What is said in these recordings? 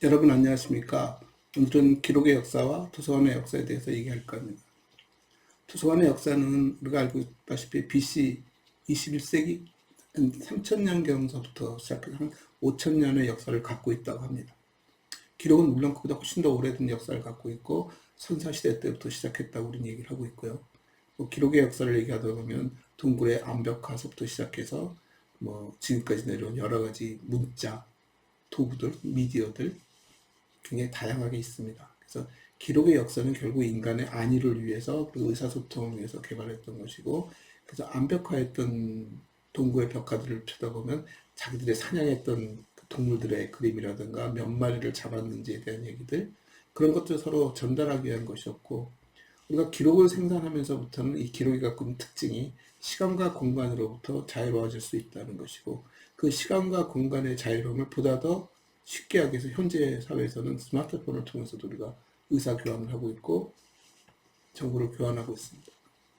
여러분 안녕하십니까? 오늘은 기록의 역사와 도서관의 역사에 대해서 얘기할 겁니다. 도서관의 역사는 우리가 알고 있다시피 BC 21세기 한 3000년경서부터 시작해서 한 5000년의 역사를 갖고 있다고 합니다. 기록은 물론 그보다 훨씬 더 오래된 역사를 갖고 있고 선사시대 때부터 시작했다고 우리는 얘기를 하고 있고요. 기록의 역사를 얘기하다 보면 동굴의 암벽화서부터 시작해서 지금까지 내려온 여러 가지 문자, 도구들, 미디어들 굉장히 다양하게 있습니다. 그래서 기록의 역사는 결국 인간의 안위를 위해서 그리고 의사소통을 위해서 개발했던 것이고, 그래서 암벽화했던 동구의 벽화들을 쳐다보면 자기들의 사냥했던 동물들의 그림이라든가 몇 마리를 잡았는지에 대한 얘기들, 그런 것들을 서로 전달하기 위한 것이었고, 우리가 기록을 생산하면서부터는 이 기록이 갖고 있는 특징이 시간과 공간으로부터 자유로워질 수 있다는 것이고, 그 시간과 공간의 자유로움을 보다 더 쉽게 하기 위해서 현재 사회에서는 스마트폰을 통해서도 우리가 의사 교환을 하고 있고 정보를 교환하고 있습니다.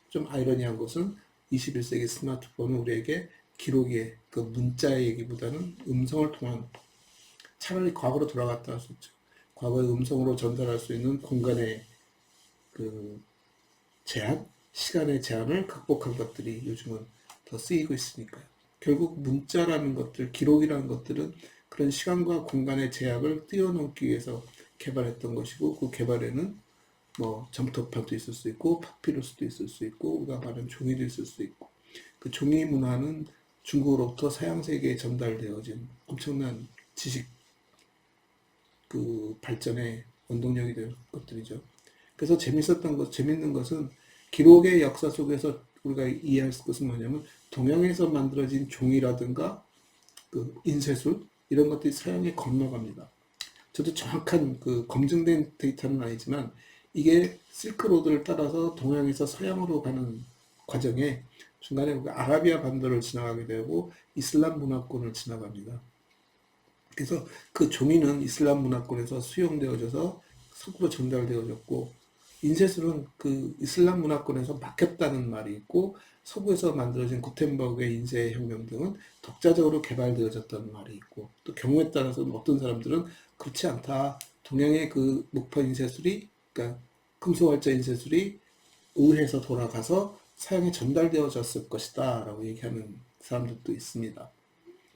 좀 아이러니한 것은 21세기 스마트폰은 우리에게 기록의 그 문자의 얘기보다는 음성을 통한, 차라리 과거로 돌아갔다 할 수 있죠. 과거의 음성으로 전달할 수 있는 공간의 그 제한, 시간의 제한을 극복한 것들이 요즘은 더 쓰이고 있으니까요. 결국 문자라는 것들, 기록이라는 것들은 그런 시간과 공간의 제약을 뛰어넘기 위해서 개발했던 것이고, 그 개발에는 점토판도 있을 수 있고 파피루스도 있을 수 있고 우리가 말하는 종이도 있을 수 있고, 그 종이 문화는 중국으로부터 서양 세계에 전달되어진 엄청난 지식 그 발전의 원동력이 된 것들이죠. 그래서 재밌는 것은 기록의 역사 속에서 우리가 이해할 것은 뭐냐면 동양에서 만들어진 종이라든가 그 인쇄술 이런 것들이 서양에 건너갑니다. 저도 정확한 그 검증된 데이터는 아니지만 이게 실크로드를 따라서 동양에서 서양으로 가는 과정에 중간에 아라비아 반도를 지나가게 되고 이슬람 문화권을 지나갑니다. 그래서 그 종이는 이슬람 문화권에서 수용되어져서 서구로 전달되어졌고, 인쇄술은 그 이슬람 문화권에서 막혔다는 말이 있고, 서구에서 만들어진 구텐버그의 인쇄 혁명 등은 독자적으로 개발되어졌다는 말이 있고, 또 경우에 따라서는 어떤 사람들은 그렇지 않다, 동양의 그 목파 인쇄술이, 그러니까 금속활자 인쇄술이 의해서 돌아가서 서양에 전달되어졌을 것이다 라고 얘기하는 사람들도 있습니다.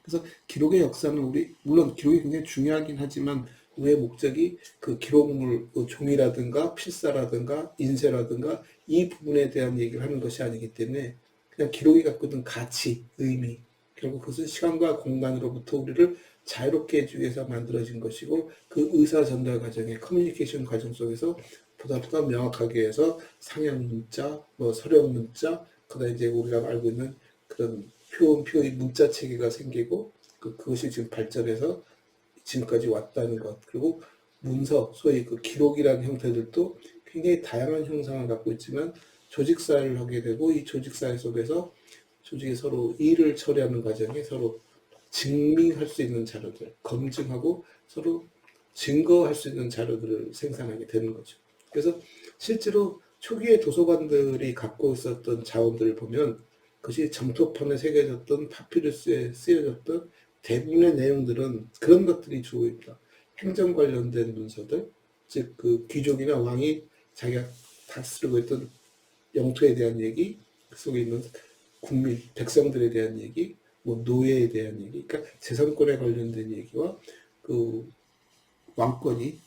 그래서 기록의 역사는 물론 기록이 굉장히 중요하긴 하지만 왜 목적이 그 기록물, 종이라든가 필사라든가 인쇄라든가 이 부분에 대한 얘기를 하는 것이 아니기 때문에 그냥 기록이 갖고 있는 가치, 의미, 결국 그것은 시간과 공간으로부터 우리를 자유롭게 해주기 위해서 만들어진 것이고, 그 의사 전달 과정의 커뮤니케이션 과정 속에서 보다 명확하게 해서 상형 문자, 서령 문자, 그다음 이제 우리가 알고 있는 그런 표의 문자 체계가 생기고, 그것이 지금 발전해서 지금까지 왔다는 것. 그리고 문서, 소위 그 기록이라는 형태들도 굉장히 다양한 형상을 갖고 있지만 조직사회를 하게 되고, 이 조직사회 속에서 조직이 서로 일을 처리하는 과정에 서로 증명할 수 있는 자료들, 검증하고 서로 증거할 수 있는 자료들을 생산하게 되는 거죠. 그래서 실제로 초기의 도서관들이 갖고 있었던 자원들을 보면 그것이 점토판에 새겨졌던 파피루스에 쓰여졌던 대부분의 내용들은 그런 것들이 주요입니다. 행정 관련된 문서들, 즉 그 귀족이나 왕이 자기가 다스리고 있던 영토에 대한 얘기, 그 속에 있는 국민, 백성들에 대한 얘기, 노예에 대한 얘기, 그러니까 재산권에 관련된 얘기와 그 왕권이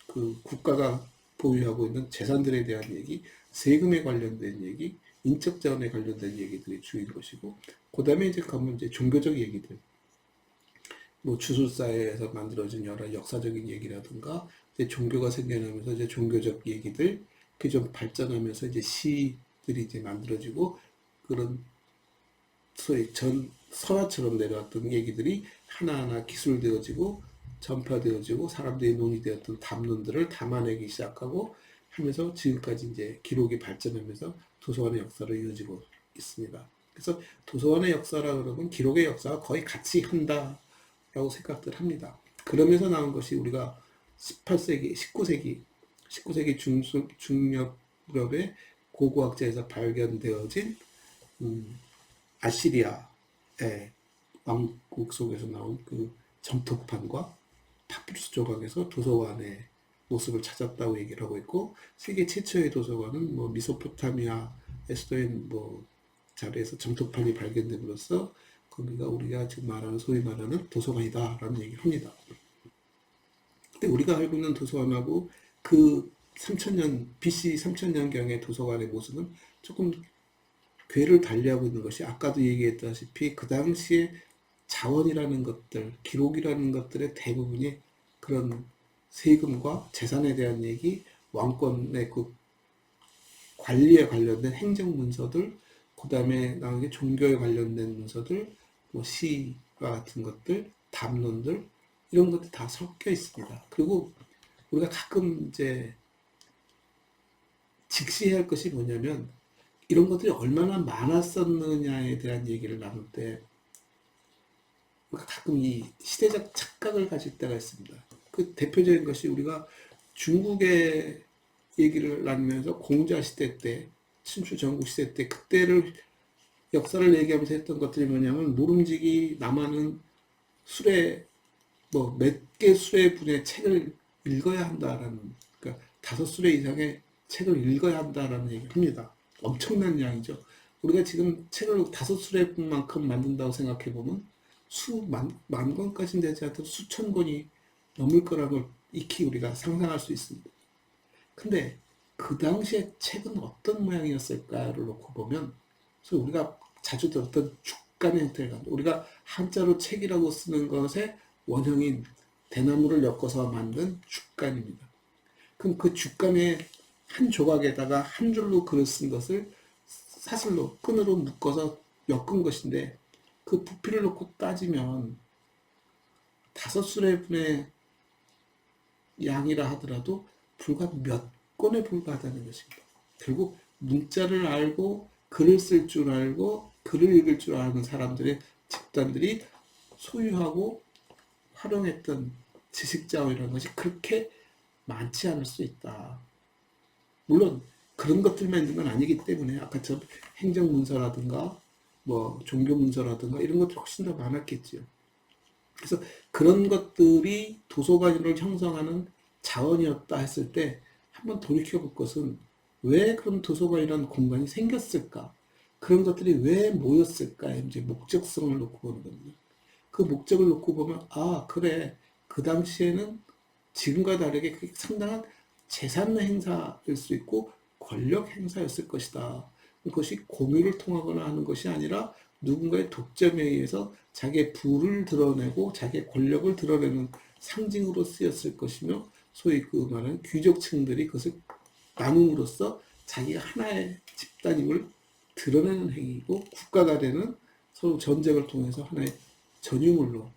그 국가가 보유하고 있는 재산들에 대한 얘기, 세금에 관련된 얘기, 인적 자원에 관련된 얘기들이 주인 것이고, 그 다음에 이제 가면 이제 종교적 얘기들, 주술사회에서 만들어진 여러 역사적인 얘기라든가, 이제 종교가 생겨나면서 이제 종교적 얘기들, 그게 좀 발전하면서 이제 시들이 이제 만들어지고, 그런 소위 설화처럼 내려왔던 얘기들이 하나하나 기술되어지고 전파되어지고 사람들이 논의되었던 담론들을 담아내기 시작하고 하면서 지금까지 이제 기록이 발전하면서 도서관의 역사로 이어지고 있습니다. 그래서 도서관의 역사라 그러면 기록의 역사가 거의 같이 한다라고 생각들 합니다. 그러면서 나온 것이 우리가 18세기, 19세기 중엽의 고고학자에서 발견되어진 아시리아의 왕국 속에서 나온 그 점토판과 파피루스 조각에서 도서관의 모습을 찾았다고 얘기를 하고 있고, 세계 최초의 도서관은 뭐 미소포타미아 에스도인 뭐 자리에서 점토판이 발견됨으로써 거기가 우리가 지금 말하는 소위 말하는 도서관이다라는 얘기를 합니다. 근데 우리가 알고 있는 도서관하고 그 3000년 BC 3000년경의 도서관의 모습은 조금 궤를 달리하고 있는 것이, 아까도 얘기했다시피 그 당시에 자원이라는 것들, 기록이라는 것들의 대부분이 그런 세금과 재산에 대한 얘기, 왕권의 그 관리에 관련된 행정 문서들, 그 다음에 나오는 게 종교에 관련된 문서들, 뭐 시와 같은 것들, 담론들, 이런 것들 다 섞여 있습니다. 그리고 우리가 가끔 이제 직시해야 할 것이 뭐냐면, 이런 것들이 얼마나 많았었느냐에 대한 얘기를 나눌 때 우리가 가끔 이 시대적 착각을 가질 때가 있습니다. 그 대표적인 것이, 우리가 중국의 얘기를 나누면서 공자 시대 때, 친추 전국 시대 때, 그때를 역사를 얘기하면서 했던 것들이 뭐냐면, 모름지기 남한은 수레 뭐 몇 개 수레 분의 책을 읽어야 한다라는, 그러니까 5수레 이상의 책을 읽어야 한다라는 얘기를 합니다. 엄청난 양이죠. 우리가 지금 책을 5수레 분만큼 만든다고 생각해 보면 만 권까지는 되지 않아도 수천 권이 넘을 거라는 걸 익히 우리가 상상할 수 있습니다. 근데 그 당시에 책은 어떤 모양이었을까를 놓고 보면, 그래서 우리가 자주 들었던 죽간의 형태를 갖고, 우리가 한자로 책이라고 쓰는 것의 원형인 대나무를 엮어서 만든 죽간입니다. 그럼 그 죽간의 한 조각에다가 한 줄로 글을 쓴 것을 사슬로, 끈으로 묶어서 엮은 것인데, 그 부피를 놓고 따지면 5수레분의 양이라 하더라도 불과 몇 권에 불과하다는 것입니다. 결국 문자를 알고 글을 쓸 줄 알고 글을 읽을 줄 아는 사람들의 집단들이 소유하고 활용했던 지식자원이라는 것이 그렇게 많지 않을 수 있다. 물론 그런 것들만 있는 건 아니기 때문에 아까처럼 행정문서라든가 뭐 종교문서라든가 이런 것들이 훨씬 더 많았겠지요. 그래서 그런 것들이 도서관을 형성하는 자원이었다 했을 때 한번 돌이켜 볼 것은, 왜 그런 도서관이라는 공간이 생겼을까? 그런 것들이 왜 모였을까의 이제 목적성을 놓고 보는 겁니다. 그 목적을 놓고 보면, 아, 그래. 그 당시에는 지금과 다르게 그게 상당한 재산 행사일 수 있고 권력 행사였을 것이다. 그것이 공유를 통하거나 하는 것이 아니라 누군가의 독점에 의해서 자기의 부를 드러내고 자기의 권력을 드러내는 상징으로 쓰였을 것이며, 소위 그 말하는 귀족층들이 그것을 나눔으로써 자기가 하나의 집단임을 드러내는 행위이고, 국가 간에는 서로 전쟁을 통해서 하나의 전유물로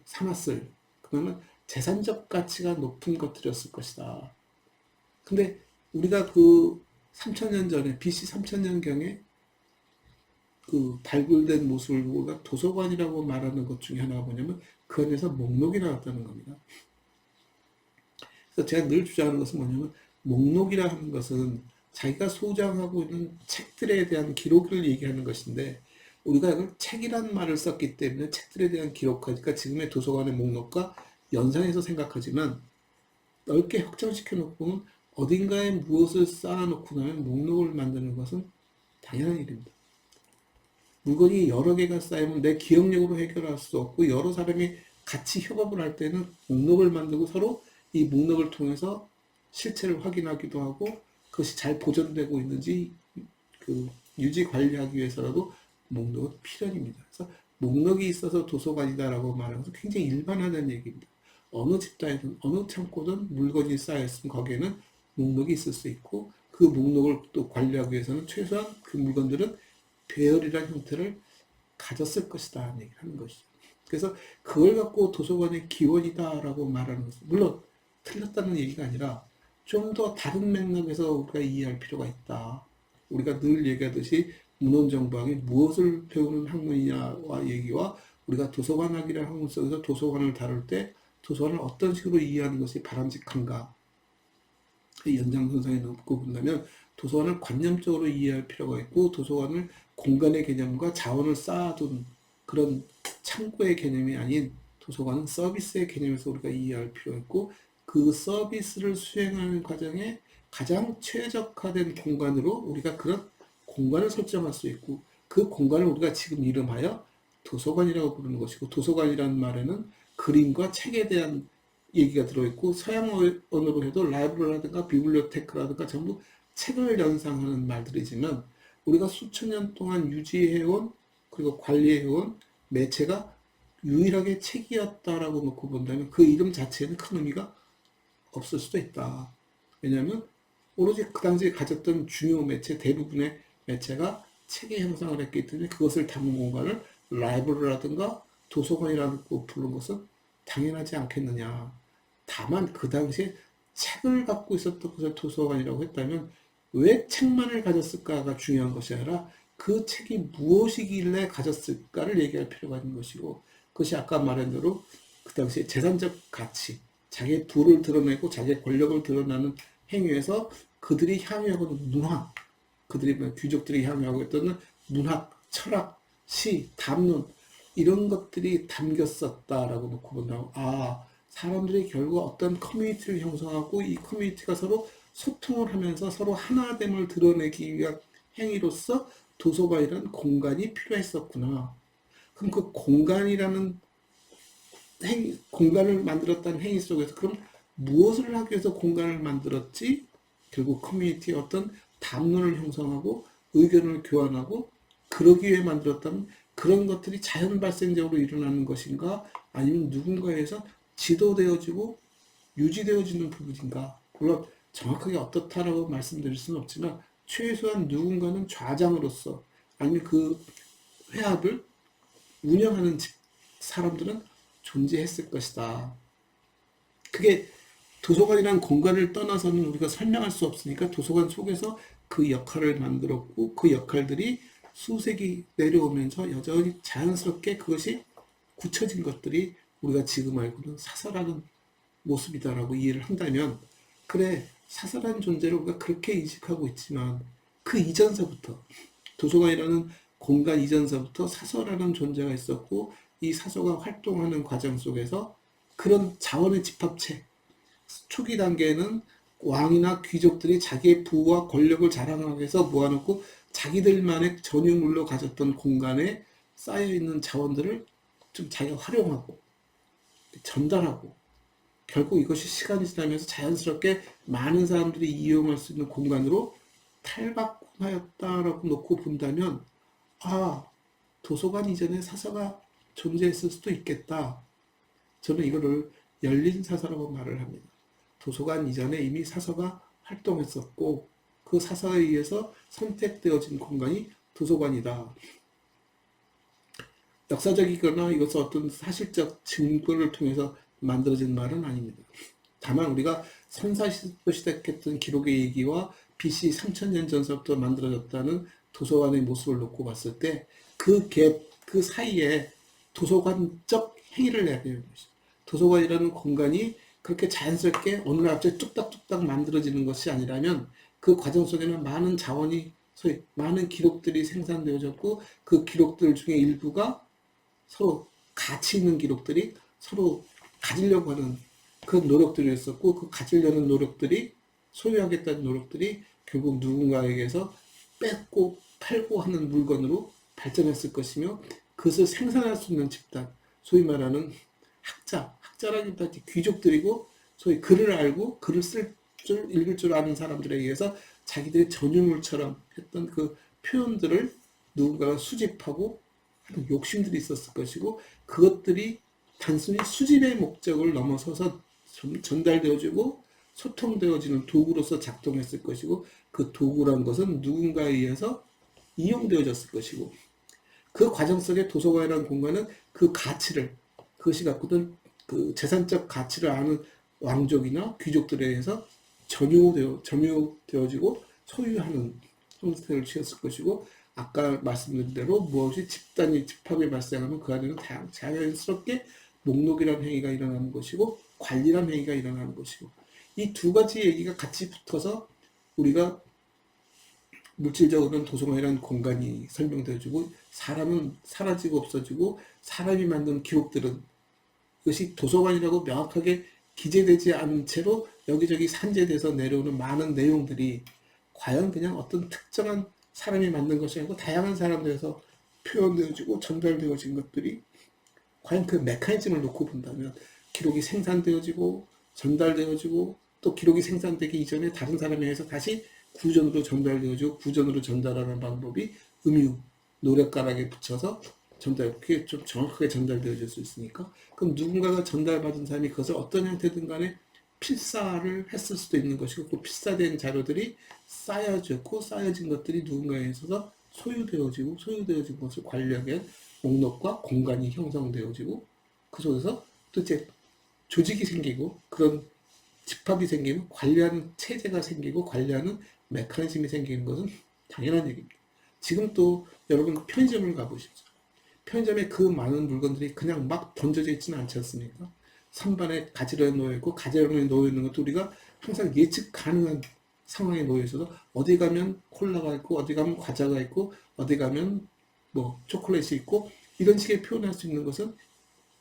삼았을, 그러면 재산적 가치가 높은 것들이었을 것이다. 근데 우리가 그 3000년 전에, BC 3000년경에 그 발굴된 모습을 보고 우리가 도서관이라고 말하는 것 중에 하나가 뭐냐면, 그 안에서 목록이 나왔다는 겁니다. 그래서 제가 늘 주장하는 것은 뭐냐면, 목록이라 하는 것은 자기가 소장하고 있는 책들에 대한 기록을 얘기하는 것인데, 우리가 이걸 책이라는 말을 썼기 때문에 책들에 대한 기록하니까 지금의 도서관의 목록과 연상해서 생각하지만, 넓게 확장시켜 놓고 보면 어딘가에 무엇을 쌓아놓고 나면 목록을 만드는 것은 당연한 일입니다. 물건이 여러 개가 쌓이면 내 기억력으로 해결할 수 없고, 여러 사람이 같이 협업을 할 때는 목록을 만들고 서로 이 목록을 통해서 실체를 확인하기도 하고, 그것이 잘 보존되고 있는지 유지 관리하기 위해서라도 목록은 필연입니다. 그래서 목록이 있어서 도서관이다라고 말하는 것은 굉장히 일반화된 얘기입니다. 어느 집단이든 어느 창고든 물건이 쌓여있으면 거기에는 목록이 있을 수 있고, 그 목록을 또 관리하기 위해서는 최소한 그 물건들은 배열이라는 형태를 가졌을 것이다 하는 얘기를 하는 것이죠. 그래서 그걸 갖고 도서관의 기원이다라고 말하는 것은 물론 틀렸다는 얘기가 아니라, 좀 더 다른 맥락에서 우리가 이해할 필요가 있다. 우리가 늘 얘기하듯이 문헌정보학이 무엇을 배우는 학문이냐와 얘기와, 우리가 도서관학이라는 학문 속에서 도서관을 다룰 때 도서관을 어떤 식으로 이해하는 것이 바람직한가, 연장선상에 놓고 본다면 도서관을 관념적으로 이해할 필요가 있고, 도서관을 공간의 개념과 자원을 쌓아둔 그런 창고의 개념이 아닌 도서관은 서비스의 개념에서 우리가 이해할 필요가 있고 그 서비스를 수행하는 과정에 가장 최적화된 공간으로 우리가 그런 공간을 설정할 수 있고 그 공간을 우리가 지금 이름하여 도서관이라고 부르는 것이고 도서관이라는 말에는 그림과 책에 대한 얘기가 들어있고 서양 언어로 해도 라이브러라든가 비블리오테크라든가 전부 책을 연상하는 말들이지만 우리가 수천 년 동안 유지해온 그리고 관리해온 매체가 유일하게 책이었다라고 놓고 본다면 그 이름 자체에는 큰 의미가 없을 수도 있다. 왜냐하면 오로지 그 당시에 가졌던 중요 매체 대부분의 매체가 책의 형상을 했기 때문에 그것을 담은 공간을 라이브러라든가 도서관이라고 부른 것은 당연하지 않겠느냐. 다만 그 당시에 책을 갖고 있었던 것을 도서관이라고 했다면 왜 책만을 가졌을까가 중요한 것이 아니라 그 책이 무엇이길래 가졌을까를 얘기할 필요가 있는 것이고 그것이 아까 말한 대로 그 당시에 재산적 가치, 자기의 부를 드러내고 자기의 권력을 드러내는 행위에서 그들이 향유하고는 문화, 그들이 귀족들이 향유하고 있던 문학, 철학, 시, 담론 이런 것들이 담겼었다라고 놓고 본다고 사람들이 결국 어떤 커뮤니티를 형성하고 이 커뮤니티가 서로 소통을 하면서 서로 하나됨을 드러내기 위한 행위로서 도서관이라는 공간이 필요했었구나. 그럼 그 공간이라는 공간을 만들었다는 행위 속에서 그럼 무엇을 하기 위해서 공간을 만들었지? 결국 커뮤니티의 어떤 담론을 형성하고 의견을 교환하고 그러기 위해 만들었다면 그런 것들이 자연 발생적으로 일어나는 것인가? 아니면 누군가에서 지도되어지고 유지되어지는 부분인가? 물론 정확하게 어떻다라고 말씀드릴 수는 없지만 최소한 누군가는 좌장으로서 아니면 그 회합을 운영하는 사람들은 존재했을 것이다. 그게 도서관이라는 공간을 떠나서는 우리가 설명할 수 없으니까 도서관 속에서 그 역할을 만들었고 그 역할들이 수세기 내려오면서 여전히 자연스럽게 그것이 굳혀진 것들이 우리가 지금 알고는 사설하는 모습이다라고 이해를 한다면 그래 사설한 존재를 우리가 그렇게 인식하고 있지만 그 이전서부터 도서관이라는 공간 이전서부터 사서라는 존재가 있었고 이 사서가 활동하는 과정 속에서 그런 자원의 집합체 초기 단계에는 왕이나 귀족들이 자기의 부와 권력을 자랑하기 위해서 모아놓고 자기들만의 전유물로 가졌던 공간에 쌓여있는 자원들을 좀 자기가 활용하고 전달하고 결국 이것이 시간이 지나면서 자연스럽게 많은 사람들이 이용할 수 있는 공간으로 탈바꿈하였다라고 놓고 본다면 도서관 이전에 사서가 존재했을 수도 있겠다. 저는 이거를 열린 사서라고 말을 합니다. 도서관 이전에 이미 사서가 활동했었고 그 사서에 의해서 선택되어진 공간이 도서관이다. 역사적이거나 이것은 어떤 사실적 증거를 통해서 만들어진 말은 아닙니다. 다만 우리가 선사시대부터 시작했던 기록의 얘기와 BC 3000년 전서부터 만들어졌다는 도서관의 모습을 놓고 봤을 때 그 사이에 도서관적 행위를 해야 되는 것이죠. 도서관이라는 공간이 그렇게 자연스럽게 어느 날 갑자기 뚝딱뚝딱 만들어지는 것이 아니라면 그 과정 속에는 많은 자원이 소위 많은 기록들이 생산되어졌고 그 기록들 중에 일부가 서로 가치 있는 기록들이 서로 가지려고 하는 그런 노력들이 있었고 그 가지려는 노력들이 소유하겠다는 노력들이 결국 누군가에게서 뺏고 팔고 하는 물건으로 발전했을 것이며 그것을 생산할 수 있는 집단 소위 말하는 학자라기보다 귀족들이고 소위 글을 알고 글을 쓸 줄 읽을 줄 아는 사람들에 의해서 자기들의 전유물처럼 했던 그 표현들을 누군가가 수집하고 하는 욕심들이 있었을 것이고 그것들이 단순히 수집의 목적을 넘어서서 전달되어지고 소통되어지는 도구로서 작동했을 것이고 그 도구란 것은 누군가에 의해서 이용되어졌을 것이고 그 과정 속에 도서관이라는 공간은 그 가치를 그것이 갖고는 그 재산적 가치를 아는 왕족이나 귀족들에 의해서 점유되어지고 소유하는 형태를 취했을 것이고 아까 말씀드린 대로 무엇이 집합이 발생하면 그 안에는 자연스럽게 목록이라는 행위가 일어나는 것이고 관리라는 행위가 일어나는 것이고 이 두 가지 얘기가 같이 붙어서 우리가 물질적으로는 도서관이라는 공간이 설명되어지고 사람은 사라지고 없어지고 사람이 만든 기록들은 이것이 도서관이라고 명확하게 기재되지 않은 채로 여기저기 산재돼서 내려오는 많은 내용들이 과연 그냥 어떤 특정한 사람이 만든 것이 아니고 다양한 사람들에서 표현되어지고 전달되어진 것들이 과연 그 메커니즘을 놓고 본다면 기록이 생산되어지고 전달되어지고 또 기록이 생산되기 이전에 다른 사람에 의해서 다시 구전으로 전달되어지고 구전으로 전달하는 방법이 음유, 노랫가락에 붙여서 그게 좀 정확하게 전달되어질 수 있으니까 그럼 누군가가 전달받은 사람이 그것을 어떤 형태든 간에 필사를 했을 수도 있는 것이고 그 필사된 자료들이 쌓여졌고 쌓여진 것들이 누군가에 있어서 소유되어진 것을 관리하기 위한 목록과 공간이 형성되어지고 그 속에서 또 이제 조직이 생기고 그런 집합이 생기고 관리하는 체제가 생기고 관리하는 메커니즘이 생기는 것은 당연한 얘기입니다. 지금 또 여러분 편의점을 가보십시오. 편의점에 그 많은 물건들이 그냥 막 던져져 있지는 않지 않습니까? 선반에 가지런히 놓여있고 가지런히 놓여있는 것도 우리가 항상 예측 가능한 상황에 놓여있어서 어디 가면 콜라가 있고 어디 가면 과자가 있고 어디 가면 뭐 초콜릿이 있고 이런 식의 표현할 수 있는 것은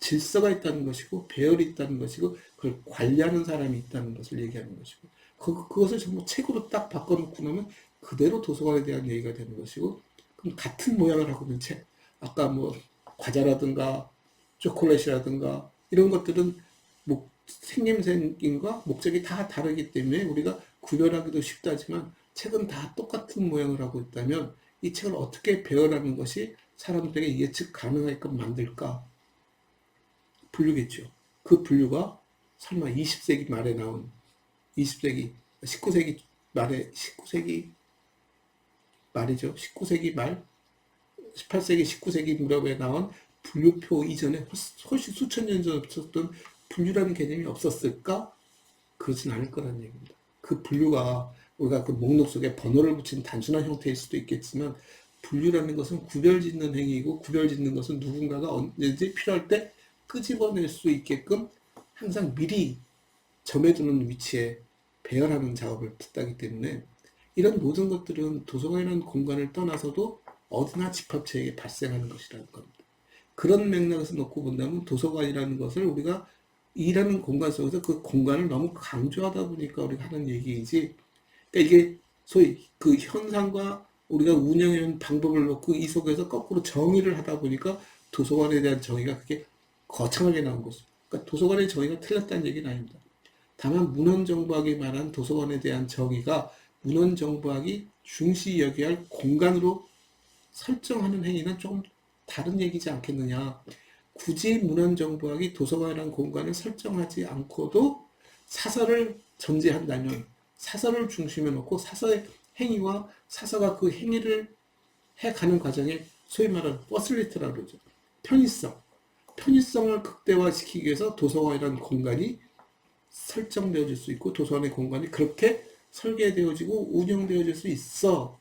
질서가 있다는 것이고 배열이 있다는 것이고 그걸 관리하는 사람이 있다는 것을 얘기하는 것이고 그것을 전부 책으로 딱 바꿔놓고 나면 그대로 도서관에 대한 얘기가 되는 것이고 그럼 같은 모양을 하고 있는 책 아까 뭐 과자라든가 초콜릿이라든가 이런 것들은 생김새인과 목적이 다 다르기 때문에 우리가 구별하기도 쉽다지만 책은 다 똑같은 모양을 하고 있다면 이 책을 어떻게 배열하는 것이 사람들에게 예측 가능하게끔 만들까? 분류겠죠. 그 분류가 설마 20세기 말에 나온 20세기, 19세기 말에 19세기 말이죠. 19세기 말, 18세기, 19세기 무렵에 나온 분류표 이전에 훨씬 수천 년 전에 없었던 분류라는 개념이 없었을까? 그렇진 않을 거라는 얘기입니다. 그 분류가 우리가 그 목록 속에 번호를 붙인 단순한 형태일 수도 있겠지만 분류라는 것은 구별짓는 행위이고 구별짓는 것은 누군가가 언제든지 필요할 때 끄집어낼 수 있게끔 항상 미리 점해두는 위치에 배열하는 작업을 했다기 때문에 이런 모든 것들은 도서관이라는 공간을 떠나서도 어디나 집합체에게 발생하는 것이라는 겁니다. 그런 맥락에서 놓고 본다면 도서관이라는 것을 우리가 일하는 공간 속에서 그 공간을 너무 강조하다 보니까 우리가 하는 얘기이지 그러니까 이게 소위 그 현상과 우리가 운영하는 방법을 놓고 이 속에서 거꾸로 정의를 하다 보니까 도서관에 대한 정의가 그렇게 거창하게 나온 것입니다. 그러니까 도서관의 정의가 틀렸다는 얘기는 아닙니다. 다만 문헌정보학이 말한 도서관에 대한 정의가 문헌정보학이 중시 여겨야 할 공간으로 설정하는 행위는 좀 다른 얘기지 않겠느냐. 굳이 문헌정보학이 도서관이라는 공간을 설정하지 않고도 사설을 전제한다면 사설을 중심에 놓고 사설의 행위와 사서가 그 행위를 해가는 과정에 소위 말하는 퍼실리티라고 그러죠. 편의성을 극대화시키기 위해서 도서관이라는 공간이 설정되어질 수 있고 도서관의 공간이 그렇게 설계되어지고 운영되어질 수 있어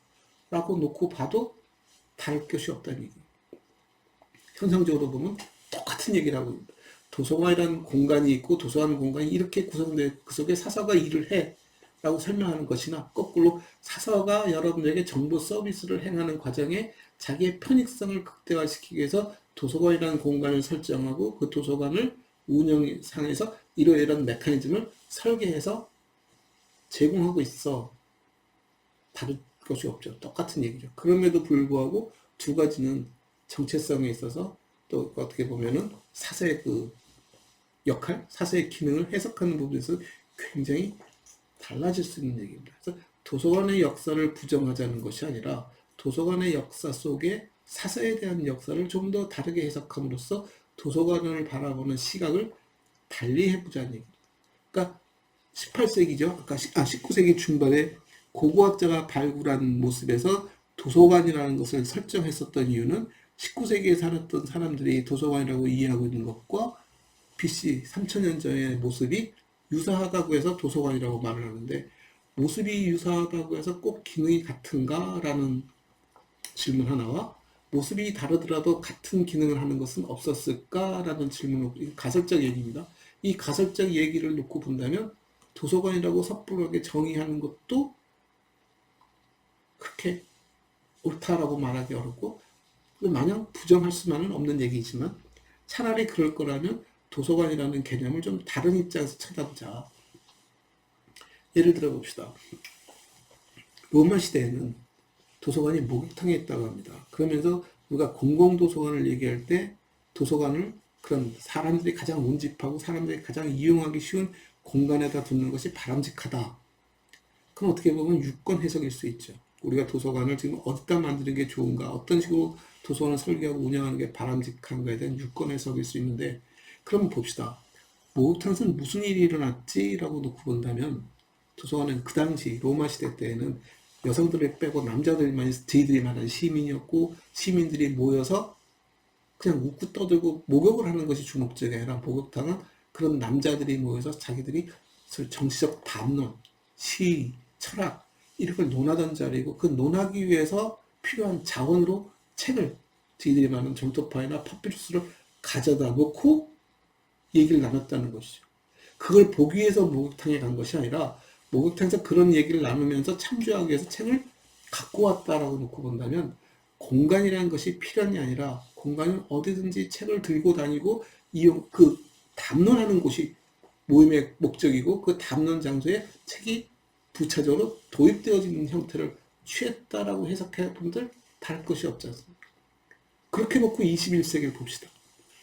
라고 놓고 봐도 다를 것이 없다는 얘기예요. 현상적으로 보면 똑같은 얘기를 하고 있습니다. 도서관이라는 공간이 있고 도서관 공간이 이렇게 구성되어 그 속에 사서가 일을 해 라고 설명하는 것이나 거꾸로 사서가 여러분들에게 정보 서비스를 행하는 과정에 자기의 편익성을 극대화시키기 위해서 도서관이라는 공간을 설정하고 그 도서관을 운영상에서 이러이러한 메커니즘을 설계해서 제공하고 있어. 다를 것이 없죠. 똑같은 얘기죠. 그럼에도 불구하고 두 가지는 정체성에 있어서 또 어떻게 보면은 사서의 그 역할, 사서의 기능을 해석하는 부분에서 굉장히 달라질 수 있는 얘기입니다. 그래서 도서관의 역사를 부정하자는 것이 아니라 도서관의 역사 속에 사서에 대한 역사를 좀 더 다르게 해석함으로써 도서관을 바라보는 시각을 달리 해보자는 얘기입니다. 그러니까 18세기죠. 아까 19세기 중반에 고고학자가 발굴한 모습에서 도서관이라는 것을 설정했었던 이유는 19세기에 살았던 사람들이 도서관이라고 이해하고 있는 것과 BC 3000년 전의 모습이 유사하다고 해서 도서관이라고 말을 하는데 모습이 유사하다고 해서 꼭 기능이 같은가? 라는 질문 하나와 모습이 다르더라도 같은 기능을 하는 것은 없었을까? 라는 질문을 가설적 얘기입니다. 이 가설적 얘기를 놓고 본다면 도서관이라고 섣불하게 정의하는 것도 그렇게 옳다라고 말하기 어렵고 마냥 부정할 수만은 없는 얘기지만 차라리 그럴 거라면 도서관이라는 개념을 좀 다른 입장에서 쳐다보자. 예를 들어 봅시다. 로마 시대에는 도서관이 목욕탕에 있다고 합니다. 그러면서 우리가 공공도서관을 얘기할 때 도서관을 그런 사람들이 가장 운집하고 사람들이 가장 이용하기 쉬운 공간에다 두는 것이 바람직하다. 그럼 어떻게 보면 유권 해석일 수 있죠. 우리가 도서관을 지금 어디다 만드는 게 좋은가, 어떤 식으로 도서관을 설계하고 운영하는 게 바람직한가에 대한 유권 해석일 수 있는데, 그럼 봅시다. 목욕탕에서는 무슨 일이 일어났지라고 놓고 본다면, 도서관은 그 당시 로마 시대 때에는 여성들을 빼고 남자들만 저희들이 말하는 시민이었고, 시민들이 모여서 그냥 웃고 떠들고 목욕을 하는 것이 주목적이 아니라, 목욕탕은 그런 남자들이 모여서 자기들이 정치적 담론, 시, 철학 이런 걸 논하던 자리고, 그 논하기 위해서 필요한 자원으로 책을, 저희들이 말하는 점토파이나 파피루스를 가져다 놓고 얘기를 나눴다는 것이죠. 그걸 보기 위해서 목욕탕에 간 것이 아니라 목욕탕에서 그런 얘기를 나누면서 참조하기 위해서 책을 갖고 왔다라고 놓고 본다면, 공간이라는 것이 필연이 아니라 공간은 어디든지 책을 들고 다니고 담론하는 곳이 모임의 목적이고, 그 담론 장소에 책이 부차적으로 도입되어지는 형태를 취했다라고 해석해 분들 다를 것이 없지 않습니까? 그렇게 놓고 21세기를 봅시다.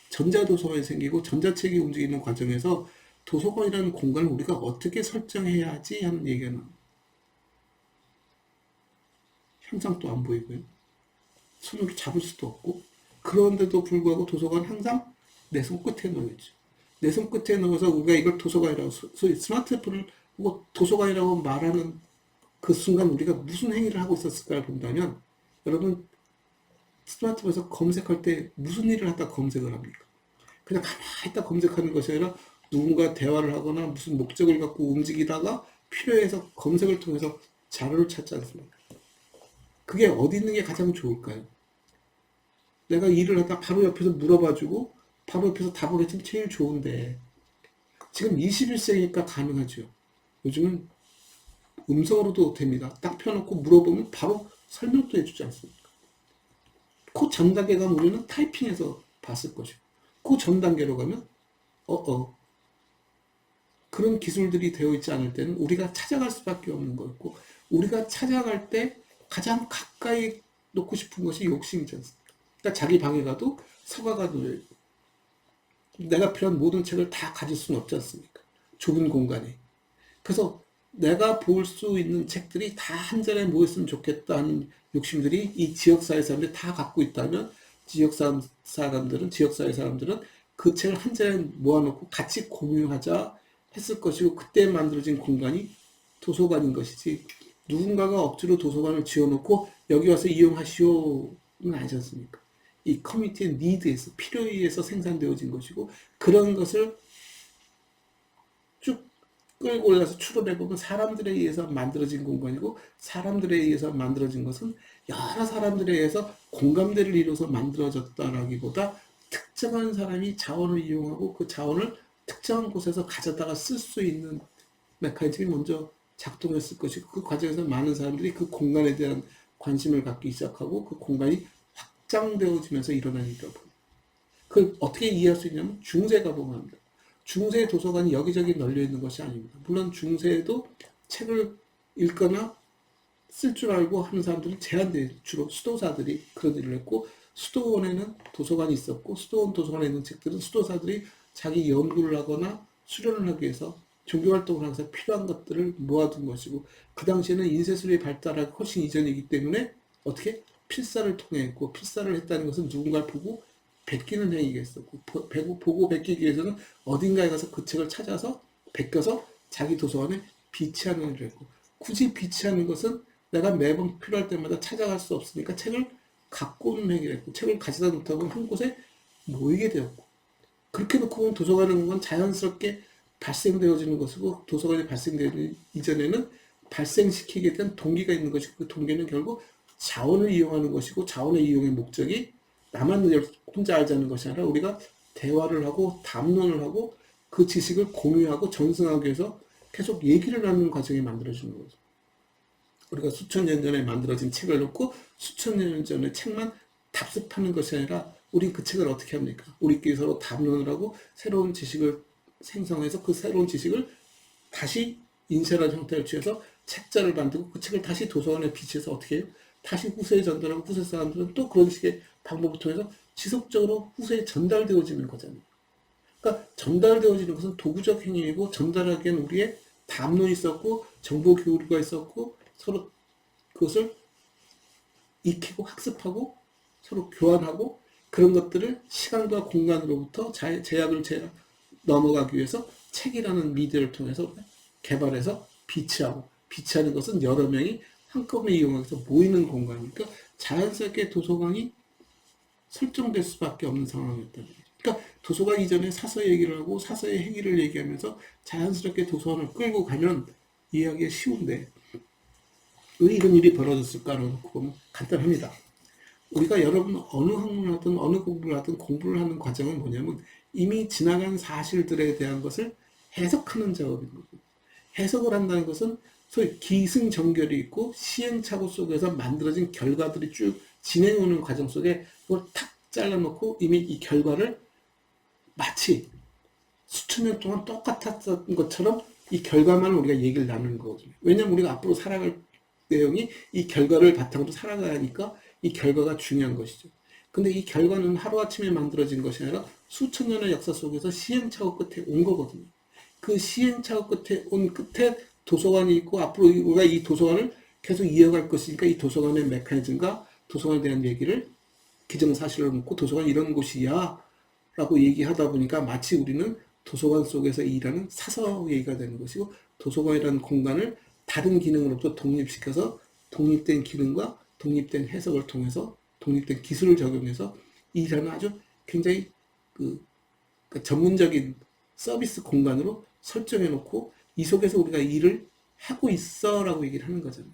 전자도서관이 생기고 전자책이 움직이는 과정에서 도서관이라는 공간을 우리가 어떻게 설정해야 하지 하는 얘기가 나옵니다. 형상도 안 보이고요. 손으로 잡을 수도 없고, 그런데도 불구하고 도서관은 항상 내 손끝에 놓여있죠. 내 손끝에 넣어서 우리가 이걸 도서관이라고, 소위 스마트폰을 보고 도서관이라고 말하는 그 순간 우리가 무슨 행위를 하고 있었을까를 본다면, 여러분 스마트폰에서 검색할 때 무슨 일을 하다 검색을 합니까? 그냥 가만히 있다 검색하는 것이 아니라 누군가 대화를 하거나 무슨 목적을 갖고 움직이다가 필요해서 검색을 통해서 자료를 찾지 않습니까? 그게 어디 있는 게 가장 좋을까요? 내가 일을 하다 바로 옆에서 물어봐주고 바로 옆에서 답을 해주면 제일 좋은데, 지금 21세기니까 가능하죠. 요즘은 음성으로도 됩니다. 딱 펴놓고 물어보면 바로 설명도 해주지 않습니까? 그 전 단계 가면 우리는 타이핑해서 봤을 것이고, 그 전 단계로 가면 그런 기술들이 되어 있지 않을 때는 우리가 찾아갈 수밖에 없는 거였고, 우리가 찾아갈 때 가장 가까이 놓고 싶은 것이 욕심이지 않습니까? 그러니까 자기 방에 가도 서가가 놓여있고, 내가 필요한 모든 책을 다 가질 수는 없지 않습니까? 좁은 공간에. 그래서 내가 볼 수 있는 책들이 다 한 자리에 모였으면 좋겠다는 욕심들이 이 지역사회 사람들이 다 갖고 있다면, 지역사회 사람들은 그 책을 한 자리에 모아놓고 같이 공유하자 했을 것이고, 그때 만들어진 공간이 도서관인 것이지, 누군가가 억지로 도서관을 지어놓고 여기 와서 이용하시오는 아니지 않습니까? 이 커뮤니티의 니드에서, 필요에 의해서 생산되어진 것이고, 그런 것을 쭉 끌고 올라서 추론해보면 사람들에 의해서 만들어진 공간이고, 사람들에 의해서 만들어진 것은 여러 사람들에 의해서 공감대를 이루어서 만들어졌다라기보다 특정한 사람이 자원을 이용하고 그 자원을 특정한 곳에서 가져다가 쓸 수 있는 메커니즘이 먼저 작동했을 것이고, 그 과정에서 많은 사람들이 그 공간에 대한 관심을 갖기 시작하고 그 공간이 확장되어지면서 일어난 일이라고 봅니다. 그걸 어떻게 이해할 수 있냐면 중세가 보면 합니다. 중세 도서관이 여기저기 널려 있는 것이 아닙니다. 물론 중세에도 책을 읽거나 쓸 줄 알고 하는 사람들은 제한돼, 주로 수도사들이 그런 일을 했고, 수도원에는 도서관이 있었고, 수도원 도서관에 있는 책들은 수도사들이 자기 연구를 하거나 수련을 하기 위해서 종교활동을 하면서 필요한 것들을 모아둔 것이고, 그 당시에는 인쇄술이 발달하기 훨씬 이전이기 때문에 어떻게 필사를 통해 했고, 필사를 했다는 것은 누군가를 보고 베끼는 행위가 있었고, 보고 베끼기 위해서는 어딘가에 가서 그 책을 찾아서 베껴서 자기 도서관에 비치하는 일을 했고, 굳이 비치하는 것은 내가 매번 필요할 때마다 찾아갈 수 없으니까 책을 갖고 오는 행위를 했고, 책을 가져다 놓다 보면 한 곳에 모이게 되었고, 그렇게 놓고 보면 도서관은 건 자연스럽게 발생되어지는 것이고, 도서관이 발생되기 이전에는 발생시키게 된 동기가 있는 것이고, 그 동기는 결국 자원을 이용하는 것이고, 자원의 이용의 목적이 나만 혼자 알자는 것이 아니라 우리가 대화를 하고 담론을 하고 그 지식을 공유하고 전승하기 위해서 계속 얘기를 나누는 과정이 만들어지는 거죠. 우리가 수천 년 전에 만들어진 책을 놓고 수천 년 전의 책만 답습하는 것이 아니라 우리 그 책을 어떻게 합니까? 우리끼리 서로 담론을 하고 새로운 지식을 생성해서 그 새로운 지식을 다시 인쇄라는 형태를 취해서 책자를 만들고 그 책을 다시 도서관에 비치해서 어떻게 해요? 다시 후세에 전달하고 후세 사람들은 또 그런 식의 방법을 통해서 지속적으로 후세에 전달되어지는 거잖아요. 그러니까 전달되어지는 것은 도구적 행위이고 전달하기엔 우리의 담론이 있었고 정보 교류가 있었고 서로 그것을 익히고 학습하고 서로 교환하고 그런 것들을 시간과 공간으로부터 제약을 넘어가기 위해서 책이라는 미디어를 통해서 개발해서 비치하는 것은 여러 명이 한꺼번에 이용해서 모이는 공간이니까 자연스럽게 도서관이 설정될 수밖에 없는 상황이었다는 거죠. 그러니까 도서관 이전에 사서 얘기를 하고 사서의 행위를 얘기하면서 자연스럽게 도서관을 끌고 가면 이해하기가 쉬운데 왜 이런 일이 벌어졌을까를 놓고 보면 간단합니다. 우리가 여러분 어느 학문을 하든 어느 공부를 하든 공부를 하는 과정은 뭐냐면 이미 지나간 사실들에 대한 것을 해석하는 작업인 거고 해석을 한다는 것은 소위 기승전결이 있고 시행착오 속에서 만들어진 결과들이 쭉 진행오는 과정 속에 그걸 탁 잘라놓고 이미 이 결과를 마치 수천 년 동안 똑같았던 것처럼 이 결과만 우리가 얘기를 나누는 거거든요. 왜냐하면 우리가 앞으로 살아갈 내용이 이 결과를 바탕으로 살아가야 하니까 이 결과가 중요한 것이죠. 근데 이 결과는 하루아침에 만들어진 것이 아니라 수천 년의 역사 속에서 시행착오 끝에 온 거거든요. 그 시행착오 끝에 도서관이 있고 앞으로 우리가 이 도서관을 계속 이어갈 것이니까 이 도서관의 메커니즘과 도서관에 대한 얘기를 기정사실을 묻고 도서관 이런 곳이야 라고 얘기하다 보니까 마치 우리는 도서관 속에서 일하는 사서 얘기가 되는 것이고 도서관이라는 공간을 다른 기능으로부터 독립시켜서 독립된 기능과 독립된 해석을 통해서 독립된 기술을 적용해서 일하는 아주 굉장히 전문적인 서비스 공간으로 설정해 놓고 이 속에서 우리가 일을 하고 있어 라고 얘기를 하는 거잖아요.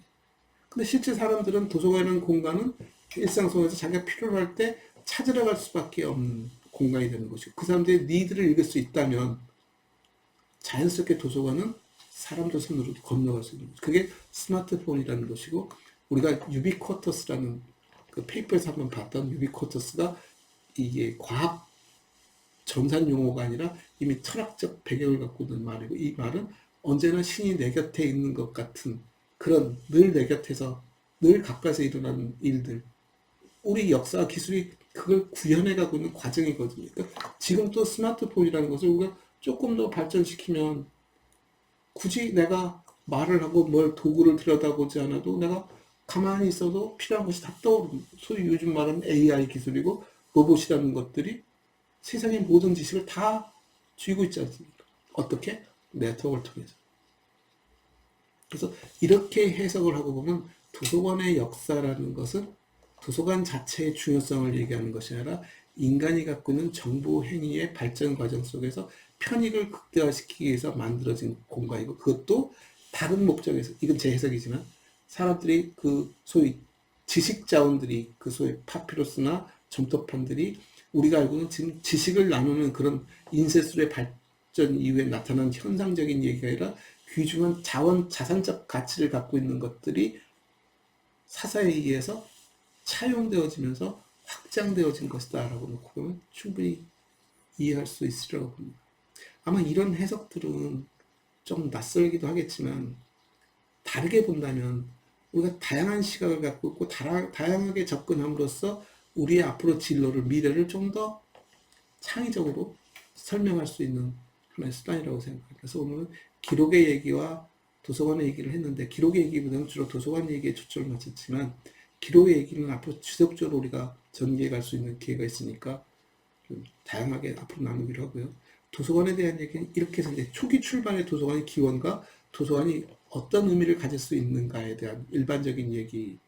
근데 실제 사람들은 도서관이라는 공간은 일상 속에서 자기가 필요로 할 때 찾으러 갈 수밖에 없는 공간이 되는 것이고 그 사람들의 니드를 읽을 수 있다면 자연스럽게 도서관은 사람들 손으로 건너갈 수 있는 거죠. 그게 스마트폰이라는 것이고 우리가 유비쿼터스라는 그 페이퍼에서 한번 봤던 유비쿼터스가 이게 과학 전산 용어가 아니라 이미 철학적 배경을 갖고 있는 말이고 이 말은 언제나 신이 내 곁에 있는 것 같은 그런 늘 내 곁에서 늘 가까이서 일어나는 일들 우리 역사와 기술이 그걸 구현해 가고 있는 과정이거든요. 그러니까 지금 또 스마트폰이라는 것을 우리가 조금 더 발전시키면 굳이 내가 말을 하고 뭘 도구를 들여다보지 않아도 내가 가만히 있어도 필요한 것이 다 떠오르는 소위 요즘 말하는 AI 기술이고 로봇이라는 것들이 세상의 모든 지식을 다 쥐고 있지 않습니까? 어떻게? 네트워크를 통해서. 그래서 이렇게 해석을 하고 보면 도서관의 역사라는 것은 도서관 자체의 중요성을 얘기하는 것이 아니라 인간이 갖고 있는 정보 행위의 발전 과정 속에서 편익을 극대화시키기 위해서 만들어진 공간이고 그것도 다른 목적에서 이건 제 해석이지만 사람들이 그 소위 지식 자원들이 그 소위 파피루스나 점토판들이 우리가 알고는 지금 지식을 나누는 그런 인쇄술의 발전 이후에 나타난 현상적인 얘기가 아니라 귀중한 자산적 가치를 갖고 있는 것들이 사사에 의해서 차용되어지면서 확장되어진 것이다 라고 놓고 보면 충분히 이해할 수 있으리라고 봅니다. 아마 이런 해석들은 좀 낯설기도 하겠지만 다르게 본다면 우리가 다양한 시각을 갖고 있고 다양하게 접근함으로써 우리의 앞으로 진로를 미래를 좀 더 창의적으로 설명할 수 있는 하나의 수단이라고 생각합니다. 그래서 오늘은 기록의 얘기와 도서관의 얘기를 했는데 기록의 얘기보다는 주로 도서관 얘기에 초점을 맞췄지만 기록의 얘기는 앞으로 지속적으로 우리가 전개해 갈 수 있는 기회가 있으니까 좀 다양하게 앞으로 나누기로 하고요. 도서관에 대한 얘기는 이렇게 해서 이제 초기 출발의 도서관의 기원과 도서관이 어떤 의미를 가질 수 있는가에 대한 일반적인 얘기를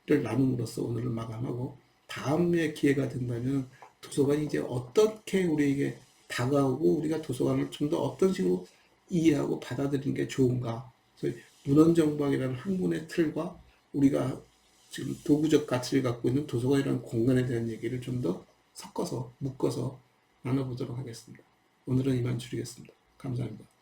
나눔으로써 오늘을 마감하고 다음에 기회가 된다면 도서관이 이제 어떻게 우리에게 다가오고 우리가 도서관을 좀 더 어떤 식으로 이해하고 받아들이는 게 좋은가. 그래서 문헌정보학이라는 학문의 틀과 우리가 지금 도구적 가치를 갖고 있는 도서관이라는 공간에 대한 얘기를 좀 더 섞어서 묶어서 나눠보도록 하겠습니다. 오늘은 이만 줄이겠습니다. 감사합니다.